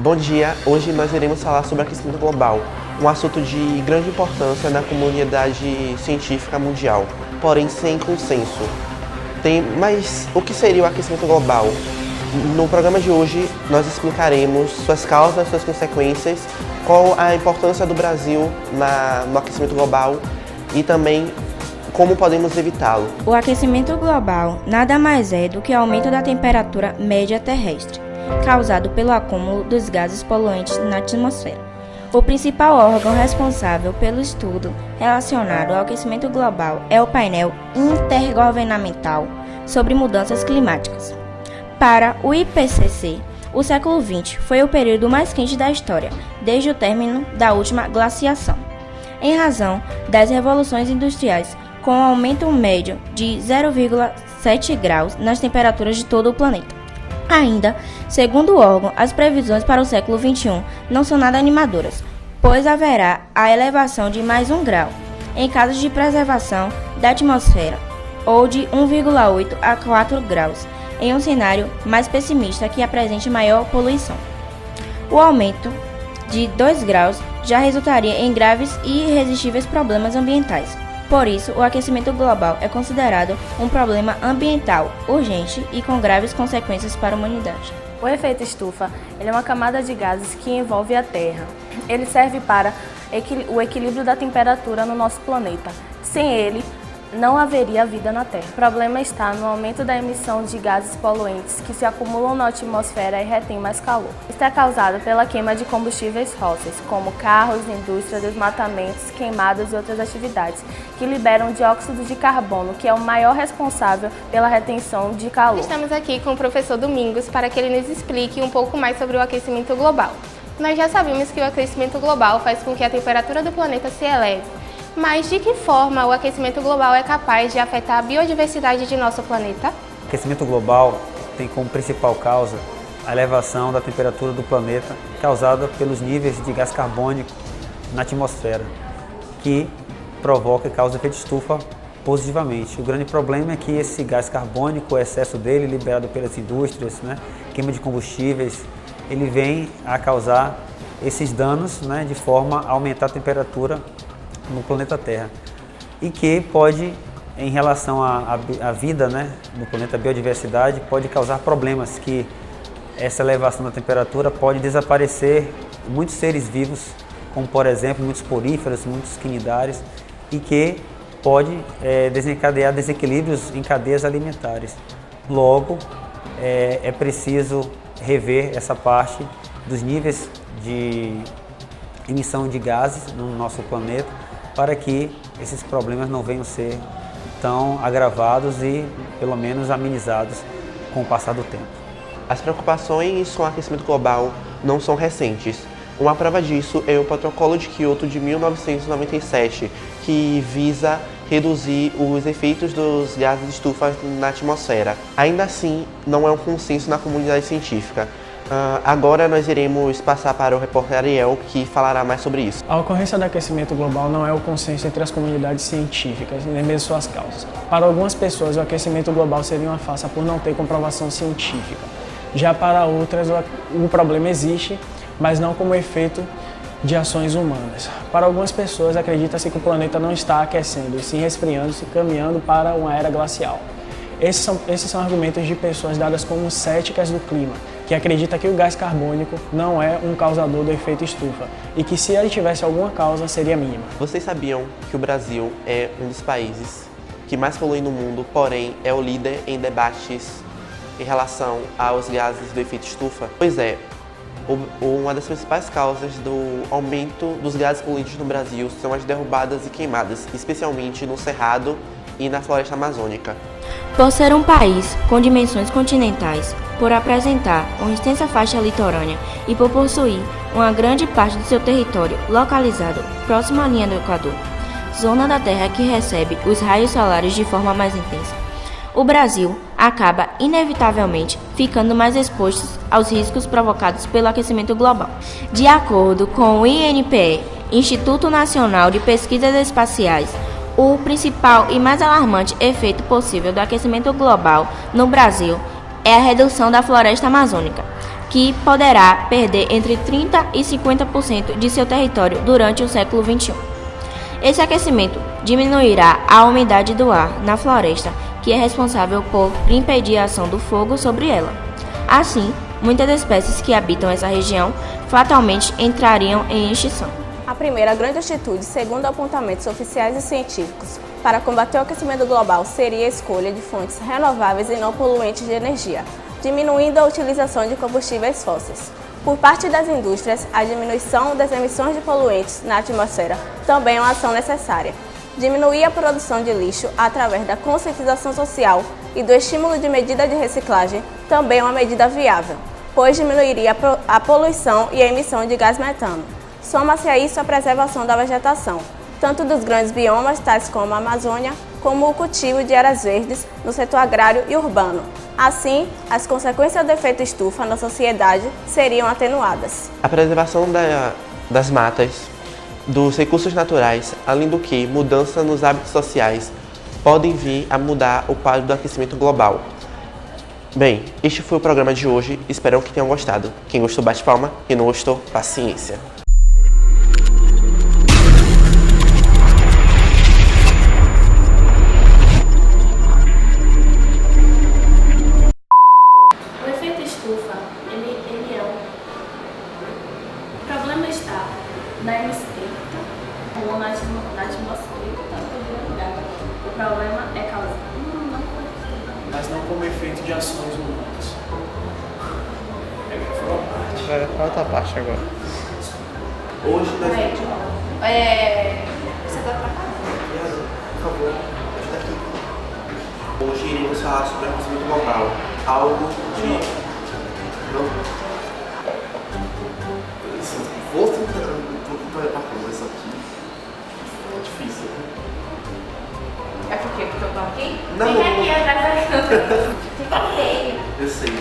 Bom dia, hoje nós iremos falar sobre aquecimento global, um assunto de grande importância na comunidade científica mundial, porém sem consenso. Mas o que seria o aquecimento global? No programa de hoje nós explicaremos suas causas, suas consequências, qual a importância do Brasil no aquecimento global e também como podemos evitá-lo. O aquecimento global nada mais é do que o aumento da temperatura média terrestre, causado pelo acúmulo dos gases poluentes na atmosfera. O principal órgão responsável pelo estudo relacionado ao aquecimento global é o painel intergovernamental sobre mudanças climáticas. Para o IPCC, o século XX foi o período mais quente da história, desde o término da última glaciação, em razão das revoluções industriais, com um aumento médio de 0,7 graus nas temperaturas de todo o planeta. Ainda, segundo o órgão, as previsões para o século XXI não são nada animadoras, pois haverá a elevação de mais 1 grau, em casos de preservação da atmosfera, ou de 1,8 a 4 graus, em um cenário mais pessimista que apresente maior poluição. O aumento de 2 graus já resultaria em graves e irresistíveis problemas ambientais. Por isso, o aquecimento global é considerado um problema ambiental urgente e com graves consequências para a humanidade. O efeito estufa é uma camada de gases que envolve a Terra. Ele serve para o equilíbrio da temperatura no nosso planeta. Sem ele, não haveria vida na Terra. O problema está no aumento da emissão de gases poluentes que se acumulam na atmosfera e retêm mais calor. Isso é causado pela queima de combustíveis fósseis, como carros, indústria, desmatamentos, queimadas e outras atividades, que liberam dióxido de carbono, que é o maior responsável pela retenção de calor. Estamos aqui com o professor Domingos para que ele nos explique um pouco mais sobre o aquecimento global. Nós já sabemos que o aquecimento global faz com que a temperatura do planeta se eleve. Mas de que forma o aquecimento global é capaz de afetar a biodiversidade de nosso planeta? O aquecimento global tem como principal causa a elevação da temperatura do planeta causada pelos níveis de gás carbônico na atmosfera, que provoca e causa efeito estufa positivamente. O grande problema é que esse gás carbônico, o excesso dele, liberado pelas indústrias, queima de combustíveis, ele vem a causar esses danos, de forma a aumentar a temperatura no planeta Terra, e que pode, em relação à vida no planeta, a biodiversidade, pode causar problemas, que essa elevação da temperatura pode desaparecer muitos seres vivos, como por exemplo muitos poríferos, muitos quinidários, e que pode desencadear desequilíbrios em cadeias alimentares. Logo, é preciso rever essa parte dos níveis de emissão de gases no nosso planeta, para que esses problemas não venham ser tão agravados e, pelo menos, amenizados com o passar do tempo. As preocupações com o aquecimento global não são recentes. Uma prova disso é o Protocolo de Kyoto de 1997, que visa reduzir os efeitos dos gases de estufa na atmosfera. Ainda assim, não é um consenso na comunidade científica. Agora nós iremos passar para o repórter Ariel, que falará mais sobre isso. A ocorrência do aquecimento global não é o consenso entre as comunidades científicas, nem mesmo suas causas. Para algumas pessoas, o aquecimento global seria uma farsa por não ter comprovação científica. Já para outras, o problema existe, mas não como efeito de ações humanas. Para algumas pessoas, acredita-se que o planeta não está aquecendo, e sim resfriando-se, caminhando para uma era glacial. Esses são argumentos de pessoas dadas como céticas do clima, que acredita que o gás carbônico não é um causador do efeito estufa e que, se ele tivesse alguma causa, seria mínima. Vocês sabiam que o Brasil é um dos países que mais polui no mundo, porém é o líder em debates em relação aos gases do efeito estufa? Pois é, uma das principais causas do aumento dos gases poluentes no Brasil são as derrubadas e queimadas, especialmente no Cerrado e na floresta amazônica. Por ser um país com dimensões continentais, por apresentar uma extensa faixa litorânea e por possuir uma grande parte do seu território localizado próximo à linha do Equador, zona da Terra que recebe os raios solares de forma mais intensa, o Brasil acaba inevitavelmente ficando mais exposto aos riscos provocados pelo aquecimento global. De acordo com o INPE, Instituto Nacional de Pesquisas Espaciais, o principal e mais alarmante efeito possível do aquecimento global no Brasil é a redução da floresta amazônica, que poderá perder entre 30% e 50% de seu território durante o século XXI. Esse aquecimento diminuirá a umidade do ar na floresta, que é responsável por impedir a ação do fogo sobre ela. Assim, muitas espécies que habitam essa região fatalmente entrariam em extinção. A primeira grande atitude, segundo apontamentos oficiais e científicos, para combater o aquecimento global seria a escolha de fontes renováveis e não poluentes de energia, diminuindo a utilização de combustíveis fósseis. Por parte das indústrias, a diminuição das emissões de poluentes na atmosfera também é uma ação necessária. Diminuir a produção de lixo através da conscientização social e do estímulo de medida de reciclagem também é uma medida viável, pois diminuiria a poluição e a emissão de gás metano. Soma-se a isso a preservação da vegetação, tanto dos grandes biomas, tais como a Amazônia, como o cultivo de áreas verdes no setor agrário e urbano. Assim, as consequências do efeito estufa na sociedade seriam atenuadas. A preservação das matas, dos recursos naturais, além do que mudança nos hábitos sociais, podem vir a mudar o quadro do aquecimento global. Bem, este foi o programa de hoje, espero que tenham gostado. Quem gostou bate palma, quem não gostou, paciência. O efeito estufa, ele é o problema está na emissão ou na atmosfera, o problema é causado. Mas não como efeito de ações humanas. Vai pra outra parte agora. Hoje nós... Você vai pra cá? Por favor, ajuda aqui. Hoje iremos falar sobre o aquecimento global, algo de... Vou tentar conversar aqui. É difícil. É porque eu tô aqui? Não. Fica aqui atrás da câmera. Fica feio. Eu sei.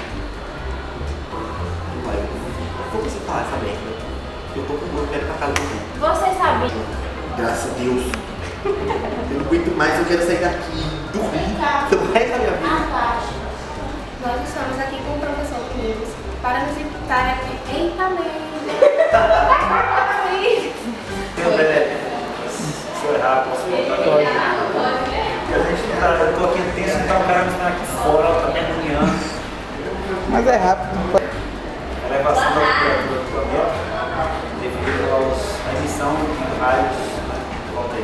Vai. Como você falar essa merda? Eu tô com dor, eu quero ir pra casa do Rio. Você sabe? Graças a Deus. Eu não aguento mais, eu quero sair daqui, dormir pelo resto da minha vida. Nós estamos aqui com o professor Quinhos para nos invitar aqui. Eita, merda! Meu bebê, se eu errar, posso voltar? Pode. Eu tô aqui tenso, então o cara me está aqui fora, tá me agoniando. Mas é rápido. A elevação da temperatura do planeta devido à emissão de raios. Volta aí.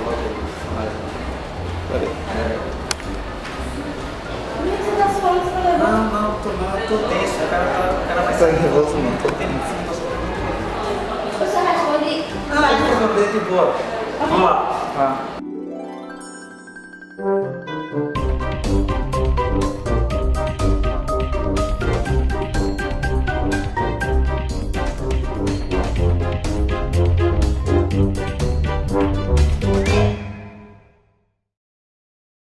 Não, tô tenso. O cara vai sair. nervoso não. Tô tenso. Você responde. Não, eu vou resolver de boa. Vamos lá.